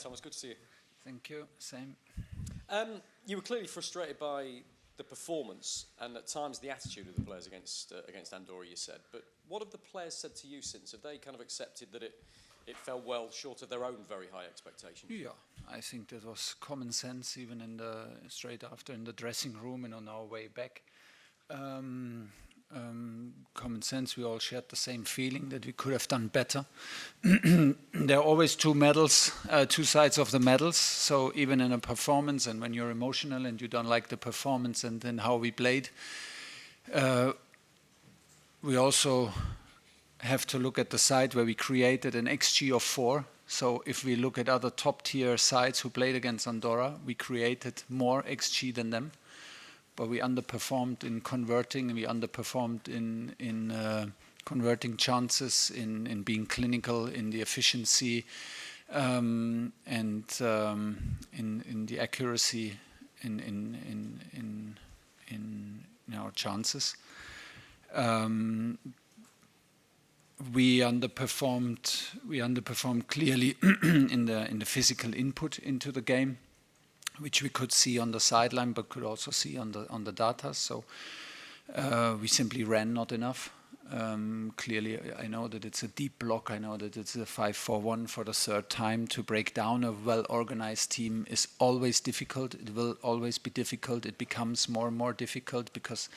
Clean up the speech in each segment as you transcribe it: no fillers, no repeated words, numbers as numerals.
Thomas. Good to see you. Thank you. Same. You were clearly frustrated by the performance and at times the attitude of the players against Andorra, you said. But what have the players said to you since? Have they kind of accepted that it fell well short of their own very high expectations? Yeah, I think that was common sense even straight after in the dressing room and on our way back. Common sense, we all shared the same feeling that we could have done better. There are always two sides of the medals. So even in a performance and when you're emotional and you don't like the performance and then how we played, we also have to look at the side where we created an XG of 4. So if we look at other top tier sides who played against Andorra, we created more XG than them. But we underperformed in converting, and we underperformed in converting chances, in being clinical, in the efficiency, and in the accuracy in our chances. We underperformed clearly in the physical input into the game, which we could see on the sideline, but could also see on the data. So we simply ran not enough. Clearly, I know that it's a deep block. I know that it's a 5-4-1 for the third time. To break down a well-organized team is always difficult. It will always be difficult. It becomes more and more difficult because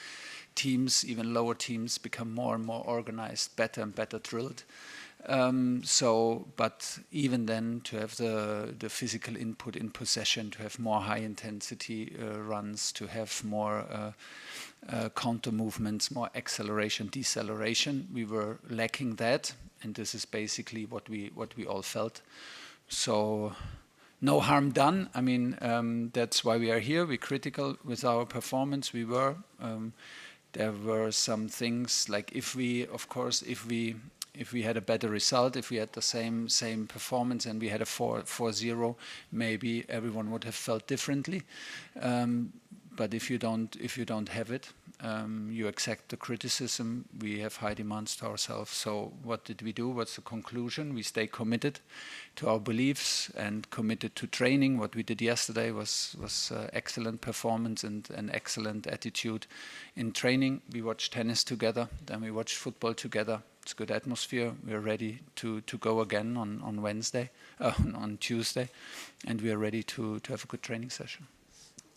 teams, even lower teams, become more and more organized, better and better drilled. But even then, to have the physical input in possession, to have more high-intensity runs, to have more counter movements, more acceleration, deceleration, we were lacking that, and this is basically what we all felt. So no harm done. I mean, that's why we are here. We're critical with our performance. We were. There were some things like if we had a better result, if we had the same performance and we had a 4-0, maybe everyone would have felt differently. But if you don't have it, you accept the criticism. We have high demands to ourselves. So what did we do? What's the conclusion? We stay committed to our beliefs and committed to training. What we did yesterday was excellent performance and an excellent attitude in training. We watched tennis together, then we watched football together. It's good atmosphere. We're ready to go again on Wednesday, on Tuesday, and we are ready to have a good training session.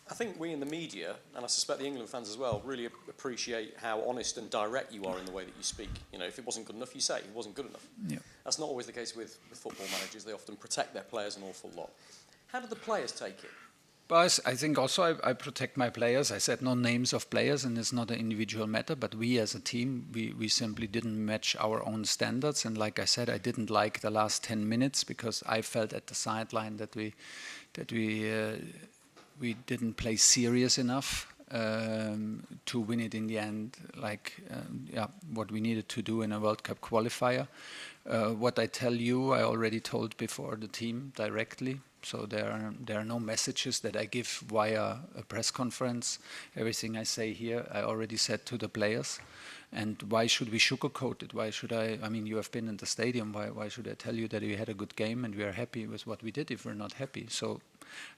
I think we in the media, and I suspect the England fans as well, really appreciate how honest and direct you are in the way that you speak. You know, if it wasn't good enough, you say it wasn't good enough. Yeah. That's not always the case with football managers. They often protect their players an awful lot. How did the players take it? But I think also I protect my players. I said no names of players, and it's not an individual matter. But we as a team, we simply didn't match our own standards. And like I said, I didn't like the last 10 minutes because I felt at the sideline that we didn't play serious enough to win it in the end. What we needed to do in a World Cup qualifier. What I tell you, I already told before the team directly. So there are no messages that I give via a press conference. Everything I say here, I already said to the players. And why should we sugarcoat it? Why should I mean, you have been in the stadium. Why should I tell you that we had a good game and we are happy with what we did if we're not happy? So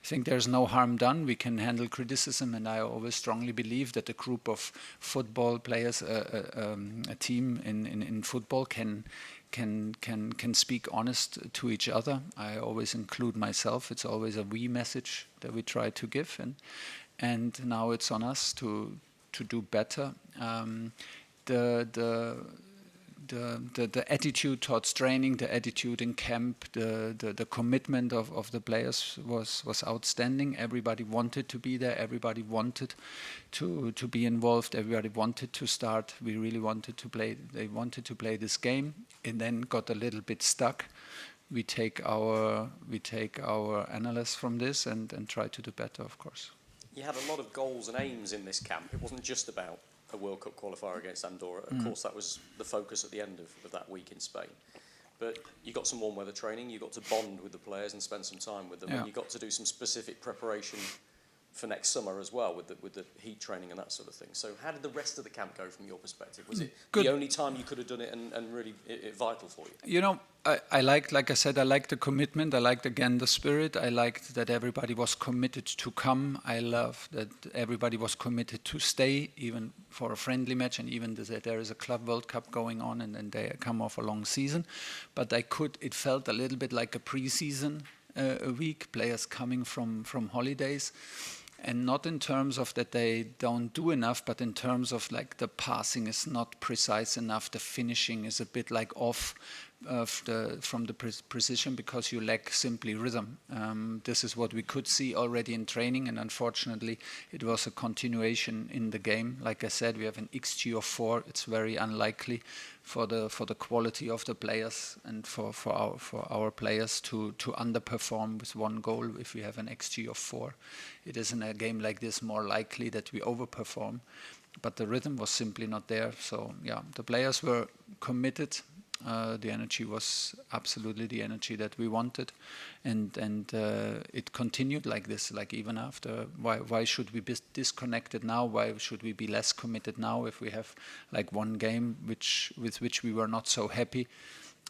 I think there's no harm done. We can handle criticism, and I always strongly believe that a group of football players, a team in football can speak honest to each other. I always include myself. It's always a we message that we try to give, and now it's on us to do better. The attitude towards training, the attitude in camp, the commitment of the players was outstanding. Everybody wanted to be there. Everybody wanted to be involved. Everybody wanted to start. We really wanted to play. They wanted to play this game, and then got a little bit stuck. We take our analysis from this and try to do better, of course. You had a lot of goals and aims in this camp. It wasn't just about a World Cup qualifier against Andorra. Of course, that was the focus at the end of that week in Spain. But you got some warm weather training, you got to bond with the players and spend some time with them, and you got to do some specific preparation for next summer as well, with the heat training and that sort of thing. So how did the rest of the camp go from your perspective? Was it the only time you could have done it and really vital for you? You know, I liked, like I said, I liked the commitment. I liked, again, the spirit. I liked that everybody was committed to come. I love that everybody was committed to stay, even for a friendly match, and even that there is a Club World Cup going on, and then they come off a long season. But it felt a little bit like a pre-season a week, players coming from holidays. And not in terms of that they don't do enough, but in terms of like the passing is not precise enough, the finishing is a bit like off from the precision, because you lack simply rhythm. This is what we could see already in training, and unfortunately it was a continuation in the game. Like I said, we have an XG of 4. It's very unlikely for the quality of the players and for our players to underperform with 1 goal if we have an XG of 4. It is in a game like this more likely that we overperform, but the rhythm was simply not there. So yeah, the players were committed. The energy was absolutely the energy that we wanted, and it continued like this. Like even after, why should we be disconnected now? Why should we be less committed now if we have like 1 game with which we were not so happy?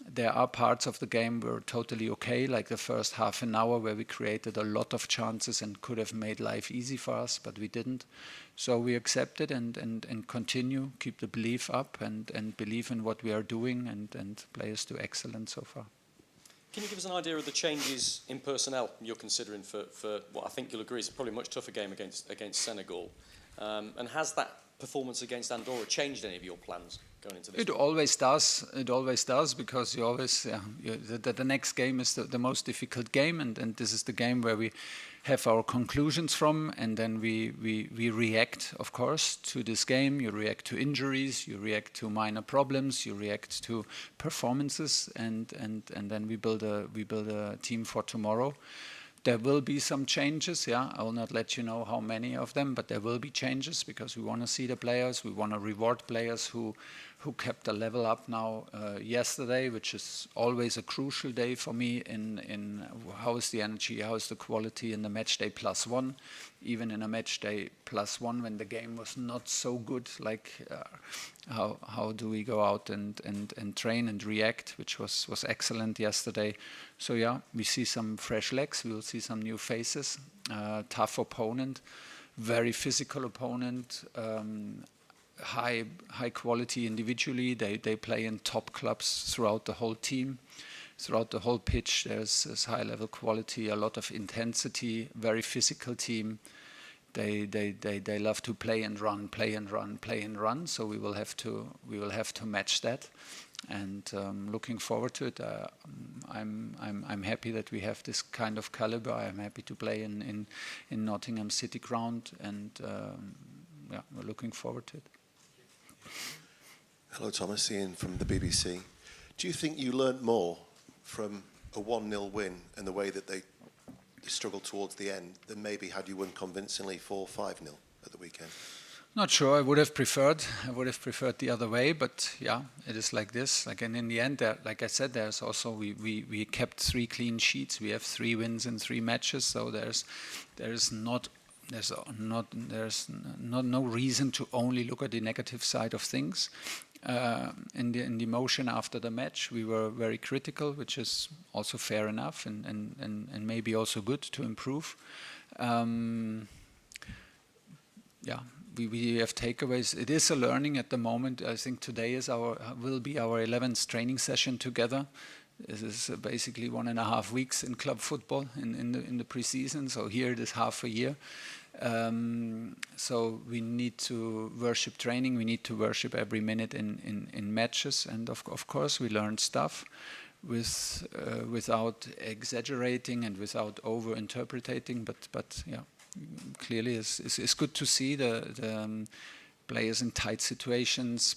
There are parts of the game were totally okay, like the first half an hour where we created a lot of chances and could have made life easy for us, but we didn't. So we accept it and continue, keep the belief up and believe in what we are doing, and players do excellent so far. Can you give us an idea of the changes in personnel you're considering for what I think you'll agree is probably a much tougher game against Senegal? And has that performance against Andorra changed any of your plans going into this? It always does. It always does, because you always the next game is the most difficult game, and this is the game where we have our conclusions from, and then we react, of course, to this game. You react to injuries, you react to minor problems, you react to performances, and then we build a team for tomorrow. There will be some changes, yeah. I will not let you know how many of them, but there will be changes, because we want to see the players. We want to reward players who kept the level up now yesterday, which is always a crucial day for me in how is the energy, how is the quality in the match day +1. Even in a match day +1 when the game was not so good, like how do we go out and train and react, which was excellent yesterday. So yeah, we see some fresh legs, we will see some new faces, tough opponent, very physical opponent, high quality individually. They play in top clubs throughout the whole team, throughout the whole pitch. There's high level quality, a lot of intensity, very physical team. They love to play and run, play and run, play and run. So we will have to match that, and looking forward to it. I'm happy that we have this kind of caliber. I'm happy to play in Nottingham City ground, and yeah, we're looking forward to it. Hello, Thomas. Ian from the BBC. Do you think you learnt more from a 1-0 win and the way that they struggled towards the end than maybe had you won convincingly 4-5-0 at the weekend? Not sure. I would have preferred the other way, but yeah, it is like this. Like, and in the end, like I said, there's also we kept 3 clean sheets. We have 3 wins in 3 matches, so there's no reason to only look at the negative side of things. In the emotion after the match, we were very critical, which is also fair enough, and maybe also good to improve. Yeah, we have takeaways. It is a learning at the moment. I think today will be our 11th training session together. This is basically 1.5 weeks in club football in the pre-season. So here it is half a year. So we need to worship training. We need to worship every minute in matches, and of course we learn stuff without exaggerating and without over-interpreting. But yeah, clearly it's good to see the players in tight situations,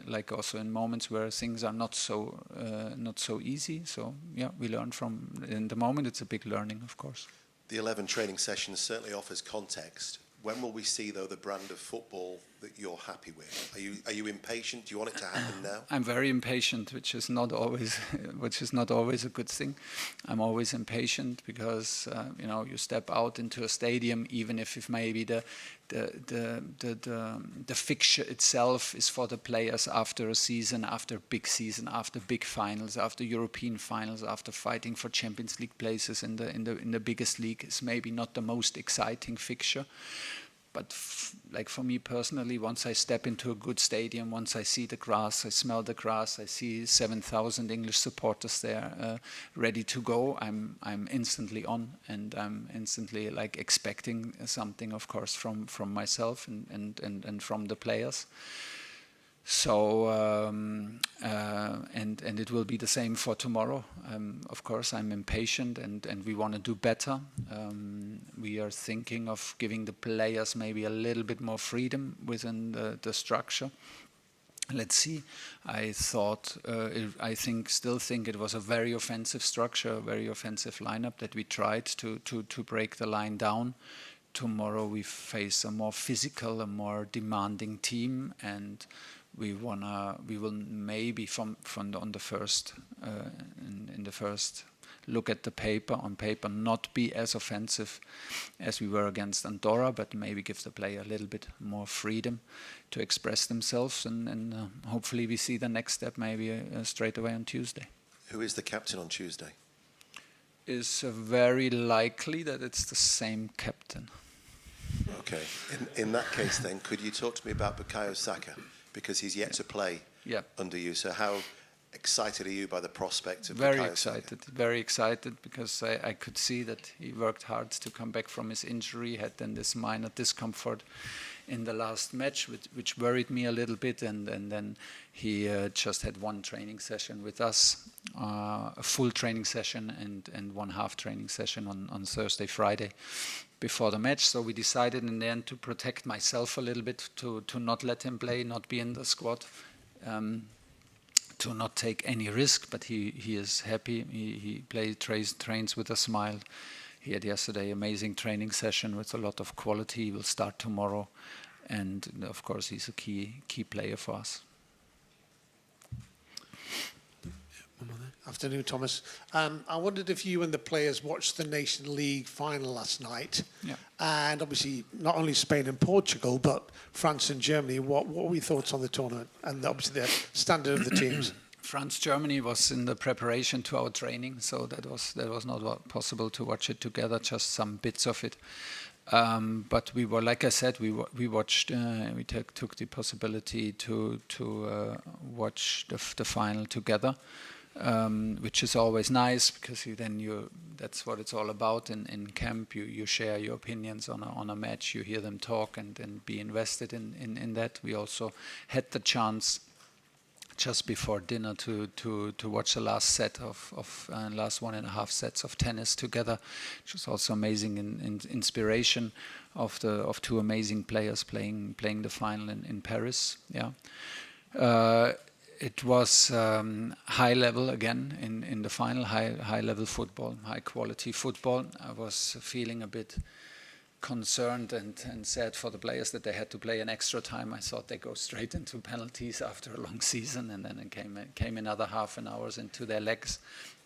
like also in moments where things are not so easy. So yeah, we learn from. In the moment, it's a big learning, of course. The 11 training sessions certainly offers context, When will we see, though, the brand of football that you're happy with? Are you impatient? Do you want it to happen now? I'm very impatient, which is not always a good thing. I'm always impatient because you step out into a stadium, even if maybe the fixture itself is for the players after a season, after big finals, after European finals, after fighting for Champions League places in the biggest league, is maybe not the most exciting fixture. But like for me personally, once I step into a good stadium, once I see the grass, I smell the grass, I see 7,000 English supporters there ready to go, I'm instantly on, and I'm instantly like expecting something, of course, from myself and from the players. So and it will be the same for tomorrow. Of course, I'm impatient, and we want to do better. We are thinking of giving the players maybe a little bit more freedom within the structure. Let's see. Still think it was a very offensive structure, a very offensive lineup that we tried to break the line down. Tomorrow we face a more physical, a more demanding team, and we will maybe in the first look at the paper not be as offensive as we were against Andorra, but maybe give the player a little bit more freedom to express themselves, and hopefully we see the next step maybe straight away on Tuesday. Who is the captain on Tuesday? It's very likely that it's the same captain. Okay. In that case, then, could you talk to me about Bukayo Saka? Because he's yet to play under you. So how excited are you by the prospect of Bukayo Saka? Very excited, because I could see that he worked hard to come back from his injury, had then this minor discomfort in the last match, which worried me a little bit, and then he just had one training session with us, a full training session and one half training session on Thursday, Friday before the match. So we decided in the end to protect myself a little bit, to not let him play, not be in the squad, to not take any risk. But he is happy. He trains with a smile. He had yesterday amazing training session with a lot of quality. He will start tomorrow, and of course he's a key player for us. Afternoon, Thomas. I wondered if you and the players watched the Nation League final last night. Yeah. And obviously not only Spain and Portugal, but France and Germany. What were your thoughts on the tournament and obviously the standard of the teams? France-Germany was in the preparation to our training, so that was not possible to watch it together, just some bits of it. But we were, like I said, we watched. We took the possibility to watch the final together, which is always nice, because that's what it's all about in camp. You share your opinions on a match. You hear them talk and be invested in that. We also had the chance just before dinner to watch the last set of last 1.5 sets of tennis together, which was also amazing in inspiration of two amazing players playing the final in Paris. Yeah. It was high level again in the final, high level football, high quality football. I was feeling a bit concerned and sad for the players that they had to play an extra time. I thought they go straight into penalties after a long season, and then it came another half an hour into their legs.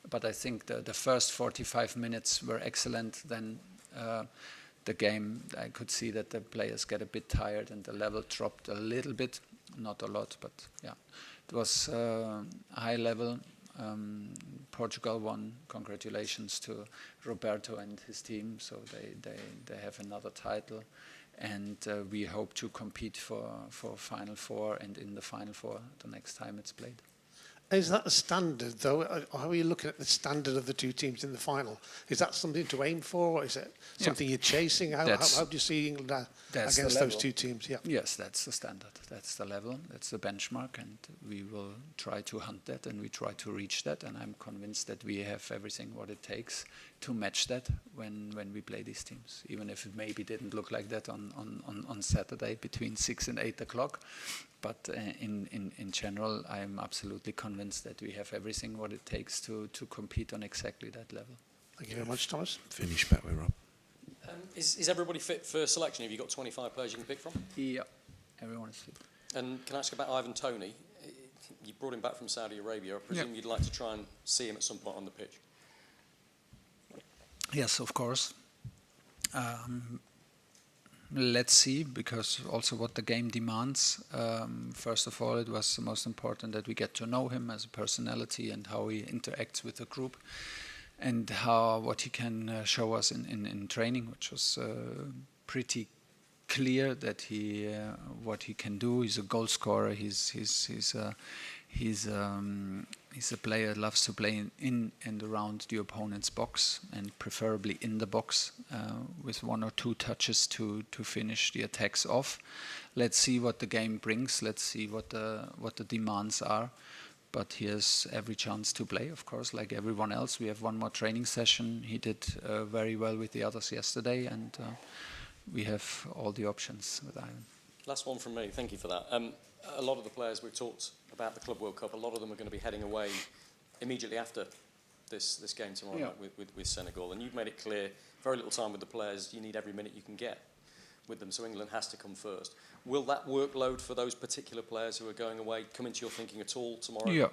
But I think the first 45 minutes were excellent. Then the game, I could see that the players get a bit tired and the level dropped a little bit, not a lot, but yeah. It was high level. Portugal won. Congratulations to Roberto and his team. So they have another title, and we hope to compete for Final Four and in the Final Four the next time it's played. Is that the standard, though? How are you looking at the standard of the two teams in the final? Is that something to aim for, or is it something you're chasing? How do you see England against those two teams? Yeah. Yes, that's the standard. That's the level. That's the benchmark, and we will try to hunt that, and we try to reach that. And I'm convinced that we have everything what it takes to match that when we play these teams, even if it maybe didn't look like that on Saturday between 6 and 8 o'clock. But in general, I'm absolutely convinced that we have everything what it takes to compete on exactly that level. Thank you very much, Thomas. Finish back with Rob. Is everybody fit for selection? Have you got 25 players you can pick from? Yeah, everyone is fit. And can I ask about Ivan Toney? You brought him back from Saudi Arabia. I presume you'd like to try and see him at some point on the pitch. Yes, of course. Let's see, because also what the game demands. First of all, it was the most important that we get to know him as a personality and how he interacts with the group, and what he can show us in training, which was pretty clear that what he can do. He's a goal scorer. He's a player that loves to play in and around the opponent's box, and preferably in the box with 1 or 2 touches to finish the attacks off. Let's see what the game brings. Let's see what the demands are. But he has every chance to play, of course, like everyone else. We have 1 more training session. He did very well with the others yesterday, and we have all the options with Ivan. Last one from me. Thank you for that. A lot of the players we've talked about the Club World Cup, a lot of them are going to be heading away immediately after this game tomorrow night with Senegal. And you've made it clear, very little time with the players. You need every minute you can get with them, so England has to come first. Will that workload for those particular players who are going away come into your thinking at all tomorrow? Yeah,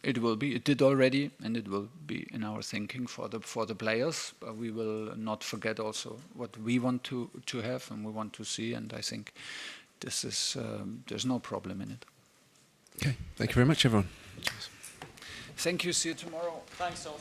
it will be. It did already, and it will be in our thinking for the players. But we will not forget also what we want to have and we want to see. And I think this is there's no problem in it. Okay, thank you very much, everyone. Thank you. See you tomorrow. Thanks, Tom.